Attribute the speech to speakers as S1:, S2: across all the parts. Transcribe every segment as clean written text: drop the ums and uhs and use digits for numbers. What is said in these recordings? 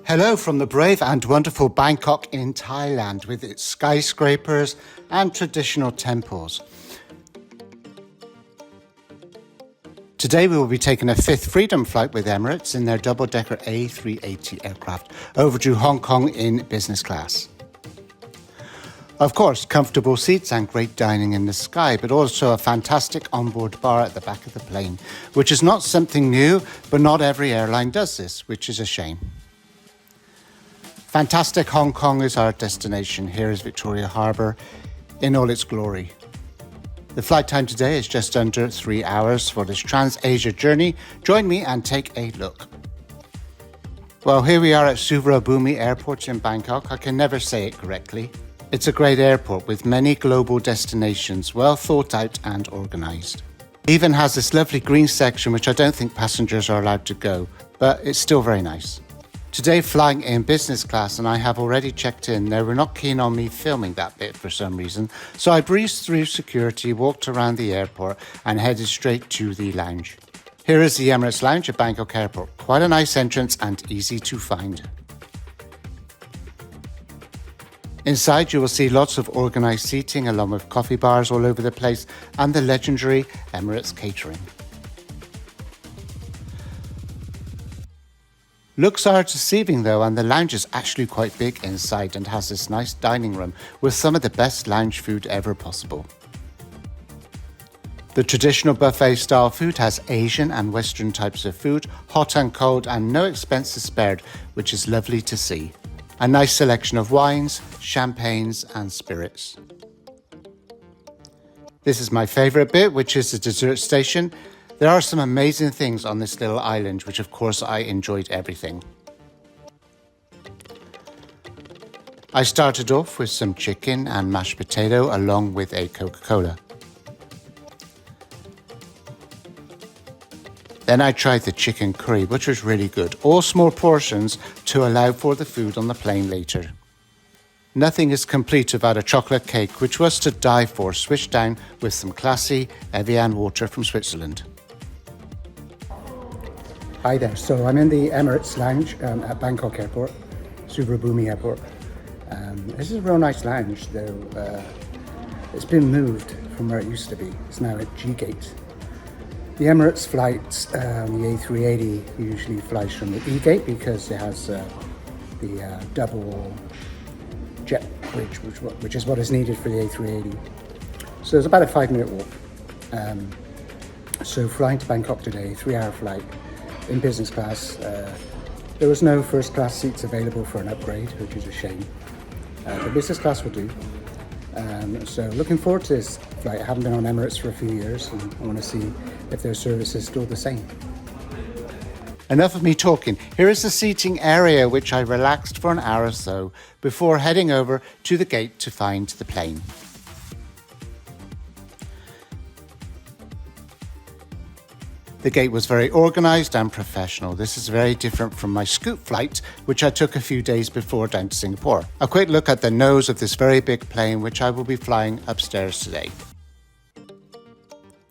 S1: Hello from the brave and wonderful Bangkok in Thailand with its skyscrapers and traditional temples. Today we will be taking a fifth Freedom flight with Emirates in their double-decker A380 aircraft over to Hong Kong in business class. Of course, comfortable seats and great dining in the sky, but also a fantastic onboard bar at the back of the plane, which is not something new, but not every airline does this, which is a shame. Fantastic Hong Kong is our destination. Here is Victoria Harbour in all its glory. The flight time today is just under 3 hours for this Trans-Asia journey. Join me and take a look. Well, here we are at Suvarnabhumi Airport in Bangkok. I can never say it correctly. It's a great airport with many global destinations, well thought out and organised. It even has this lovely green section which I don't think passengers are allowed to go, but it's still very nice. Today flying in business class, and I have already checked in. They were not keen on me filming that bit for some reason, so I breezed through security, walked around the airport and headed straight to the lounge. Here is the Emirates Lounge at Bangkok Airport. Quite a nice entrance and easy to find. Inside you will see lots of organised seating along with coffee bars all over the place and the legendary Emirates catering. Looks are deceiving though, and the lounge is actually quite big inside and has this nice dining room with some of the best lounge food ever possible. The traditional buffet style food has Asian and Western types of food, hot and cold, and no expenses spared, which is lovely to see. A nice selection of wines, champagnes and spirits. This is my favourite bit, which is the dessert station. There are some amazing things on this little island, which of course I enjoyed everything. I started off with some chicken and mashed potato along with a Coca-Cola. Then I tried the chicken curry, which was really good. All small portions to allow for the food on the plane later. Nothing is complete without a chocolate cake, which was to die for, switched down with some classy Evian water from Switzerland. Hi there, so I'm in the Emirates Lounge at Bangkok Airport, Suvarnabhumi Airport. This is a real nice lounge, though it's been moved from where it used to be. It's now at G Gate. The Emirates flights, the A380 usually flies from the E Gate because it has the double jet bridge, which is what is needed for the A380. So it's about a 5-minute walk. So flying to Bangkok today, 3-hour flight in business class. There was no first class seats available for an upgrade, which is a shame. The business class will do. So looking forward to this flight. I haven't been on Emirates for a few years and I want to see if their service is still the same. Enough of me talking. Here is the seating area which I relaxed for an hour or so before heading over to the gate to find the plane. The gate was very organised and professional. This is very different from my scoot flight, which I took a few days before down to Singapore. A quick look at the nose of this very big plane, which I will be flying upstairs today.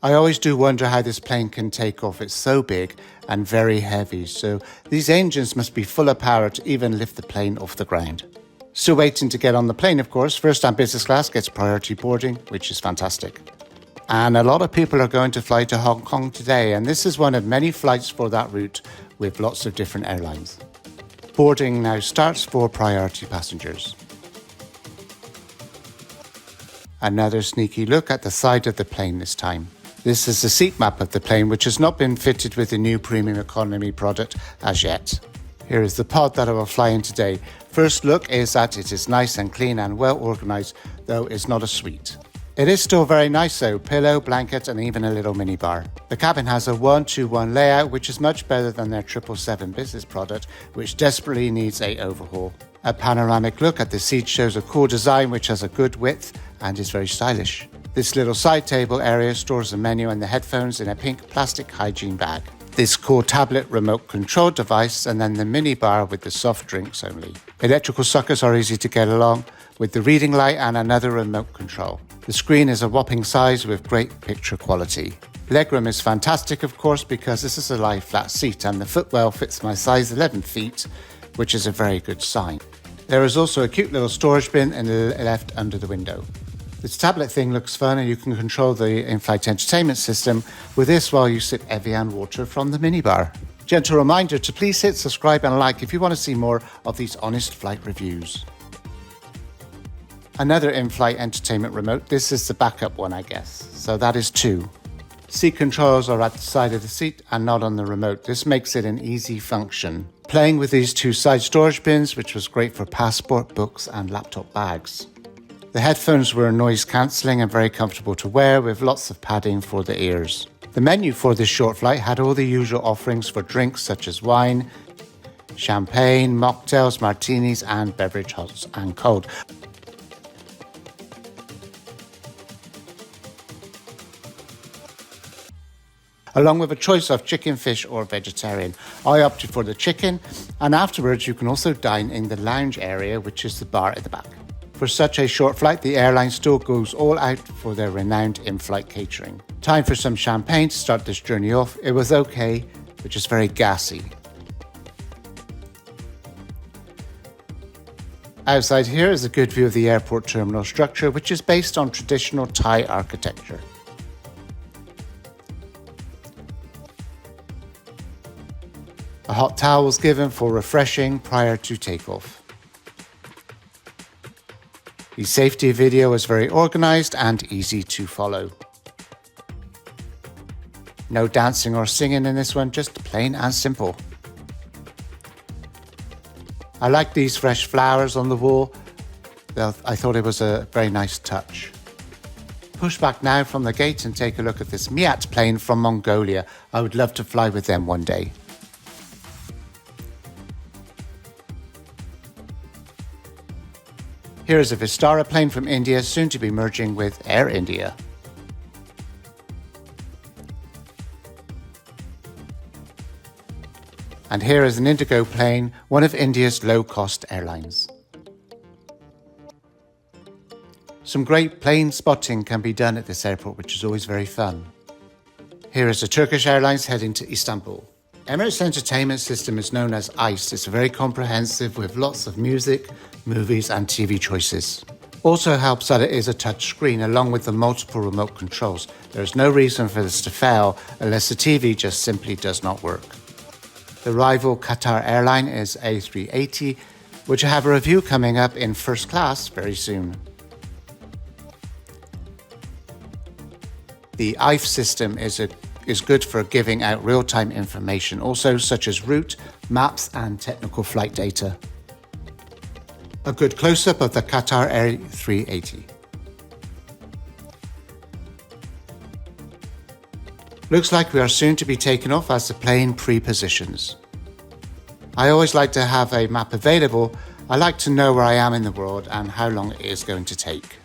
S1: I always do wonder how this plane can take off. It's so big and very heavy, so these engines must be full of power to even lift the plane off the ground. Still waiting to get on the plane, of course. First time business class gets priority boarding, which is fantastic. And a lot of people are going to fly to Hong Kong today, and this is one of many flights for that route with lots of different airlines. Boarding now starts for priority passengers. Another sneaky look at the side of the plane this time. This is the seat map of the plane, which has not been fitted with the new premium economy product as yet. Here is the pod that I will fly in today. First look is that it is nice and clean and well organised, though it's not a suite. It is still very nice though, pillow, blanket and even a little mini bar. The cabin has a 1-2-1 layout, which is much better than their 777 business product, which desperately needs a overhaul. A panoramic look at the seat shows a cool design which has a good width and is very stylish. This little side table area stores the menu and the headphones in a pink plastic hygiene bag. This cool tablet remote control device and then the mini bar with the soft drinks only. Electrical sockets are easy to get along with the reading light and another remote control. The screen is a whopping size with great picture quality. Legroom is fantastic, of course, because this is a lie flat seat and the footwell fits my size 11 feet, which is a very good sign. There is also a cute little storage bin in the left under the window. This tablet thing looks fun, and you can control the in-flight entertainment system with this while you sip Evian water from the minibar. Gentle reminder to please hit subscribe and like if you want to see more of these honest flight reviews. Another in-flight entertainment remote. This is the backup one, I guess. So that is 2. Seat controls are at the side of the seat and not on the remote. This makes it an easy function. Playing with these 2 side storage bins, which was great for passport, books and laptop bags. The headphones were noise cancelling and very comfortable to wear with lots of padding for the ears. The menu for this short flight had all the usual offerings for drinks such as wine, champagne, mocktails, martinis and beverage hot and cold. Along with a choice of chicken, fish or vegetarian. I opted for the chicken, and afterwards you can also dine in the lounge area, which is the bar at the back. For such a short flight, the airline still goes all out for their renowned in-flight catering. Time for some champagne to start this journey off. It was okay, but just very gassy. Outside here is a good view of the airport terminal structure, which is based on traditional Thai architecture. A hot towel was given for refreshing prior to takeoff. The safety video is very organised and easy to follow. No dancing or singing in this one, just plain and simple. I like these fresh flowers on the wall. I thought it was a very nice touch. Push back now from the gate and take a look at this Miat plane from Mongolia. I would love to fly with them one day. Here is a Vistara plane from India, soon to be merging with Air India. And here is an Indigo plane, one of India's low-cost airlines. Some great plane spotting can be done at this airport, which is always very fun. Here is a Turkish Airlines heading to Istanbul. Emirates Entertainment System is known as ICE. It's very comprehensive with lots of music, movies and TV choices. Also helps that it is a touch screen along with the multiple remote controls. There is no reason for this to fail unless the TV just simply does not work. The rival Qatar airline is A380, which I have a review coming up in first class very soon. The IFE system is good for giving out real-time information, also such as route, maps and technical flight data. A good close-up of the Qatar A380. Looks like we are soon to be taken off as the plane pre-positions. I always like to have a map available. I like to know where I am in the world and how long it is going to take.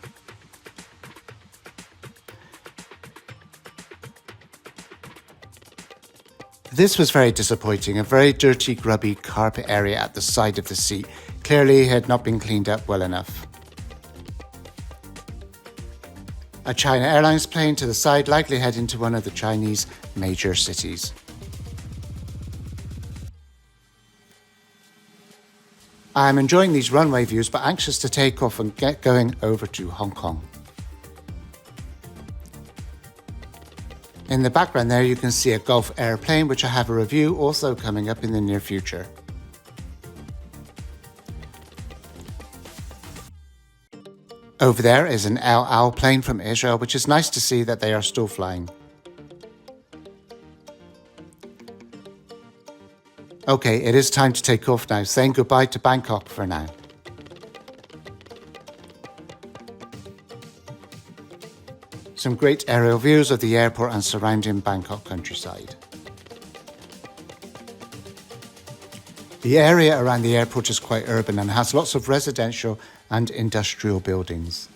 S1: This was very disappointing, a very dirty, grubby carpet area at the side of the seat. Clearly had not been cleaned up well enough. A China Airlines plane to the side, likely heading to one of the Chinese major cities. I am enjoying these runway views, but anxious to take off and get going over to Hong Kong. In the background there you can see a Gulf airplane, which I have a review also coming up in the near future. Over there is an El Al plane from Israel, which is nice to see that they are still flying. Okay, it is time to take off now, saying goodbye to Bangkok for now. Some great aerial views of the airport and surrounding Bangkok countryside. The area around the airport is quite urban and has lots of residential and industrial buildings.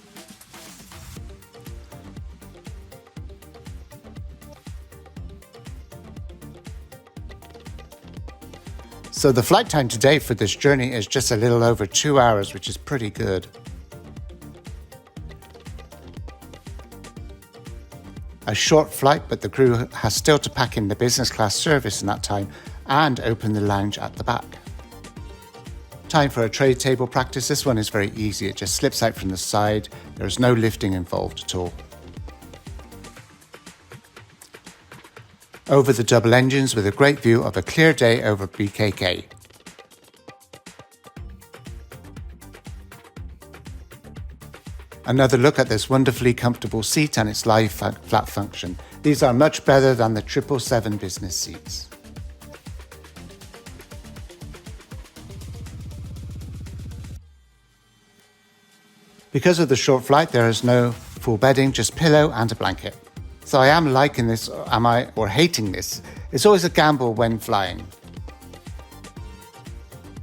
S1: So the flight time today for this journey is just a little over 2 hours, which is pretty good. A short flight, but the crew has still to pack in the business class service in that time and open the lounge at the back. Time for a tray table practice. This one is very easy. It just slips out from the side. There's no lifting involved at all. Over the double engines with a great view of a clear day over BKK. Another look at this wonderfully comfortable seat and its live flat function. These are much better than the 777 business seats. Because of the short flight, there is no full bedding, just pillow and a blanket. So I am liking this, or hating this? It's always a gamble when flying.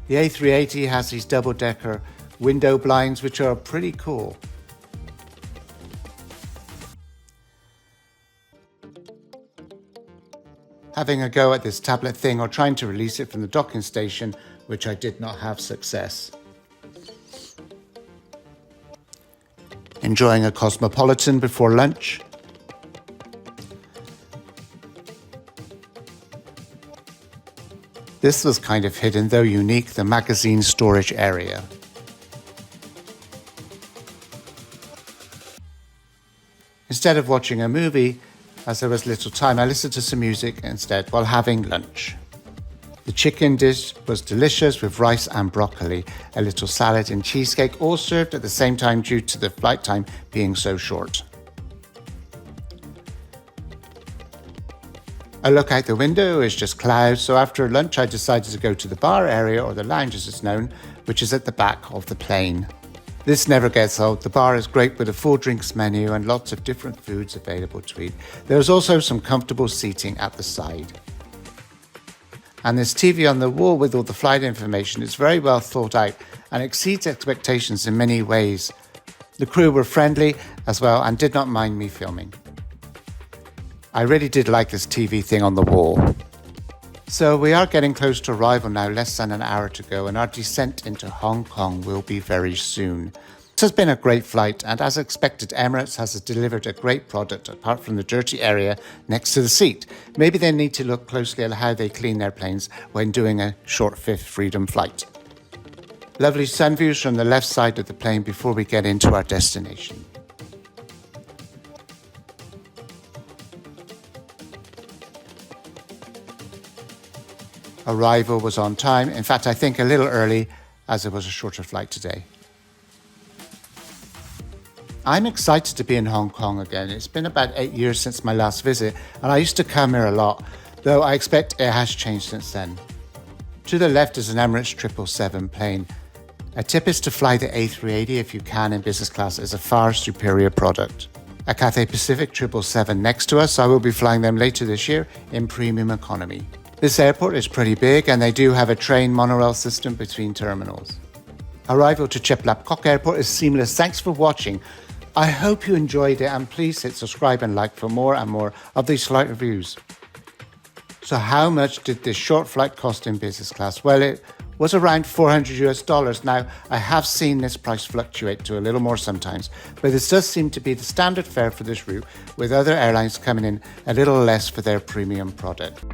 S1: The A380 has these double-decker window blinds, which are pretty cool. Having a go at this tablet thing or trying to release it from the docking station, which I did not have success. Enjoying a Cosmopolitan before lunch. This was kind of hidden, though unique, the magazine storage area. Instead of watching a movie, as there was little time, I listened to some music instead while having lunch. The chicken dish was delicious with rice and broccoli, a little salad and cheesecake, all served at the same time due to the flight time being so short. A look out the window is just clouds, so after lunch I decided to go to the bar area, or the lounge as it's known, which is at the back of the plane. This never gets old. The bar is great with a full drinks menu and lots of different foods available to eat. There's also some comfortable seating at the side. And this TV on the wall with all the flight information is very well thought out and exceeds expectations in many ways. The crew were friendly as well and did not mind me filming. I really did like this TV thing on the wall. So we are getting close to arrival now, less than an hour to go, and our descent into Hong Kong will be very soon. This has been a great flight, and as expected, Emirates has delivered a great product apart from the dirty area next to the seat. Maybe they need to look closely at how they clean their planes when doing a short fifth freedom flight. Lovely sun views from the left side of the plane before we get into our destination. Arrival was on time. In fact, I think a little early, as it was a shorter flight today. I'm excited to be in Hong Kong again. It's been about 8 years since my last visit, and I used to come here a lot, though I expect it has changed since then. To the left is an Emirates 777 plane. A tip is to fly the A380 if you can in business class. It's a far superior product. A Cathay Pacific 777 next to us. I will be flying them later this year in premium economy. This airport is pretty big, and they do have a train monorail system between terminals. Arrival to Bangkok Airport is seamless. Thanks for watching. I hope you enjoyed it, and please hit subscribe and like for more and more of these flight reviews. So how much did this short flight cost in business class? Well, it was around $400. Now, I have seen this price fluctuate to a little more sometimes, but this does seem to be the standard fare for this route, with other airlines coming in a little less for their premium product.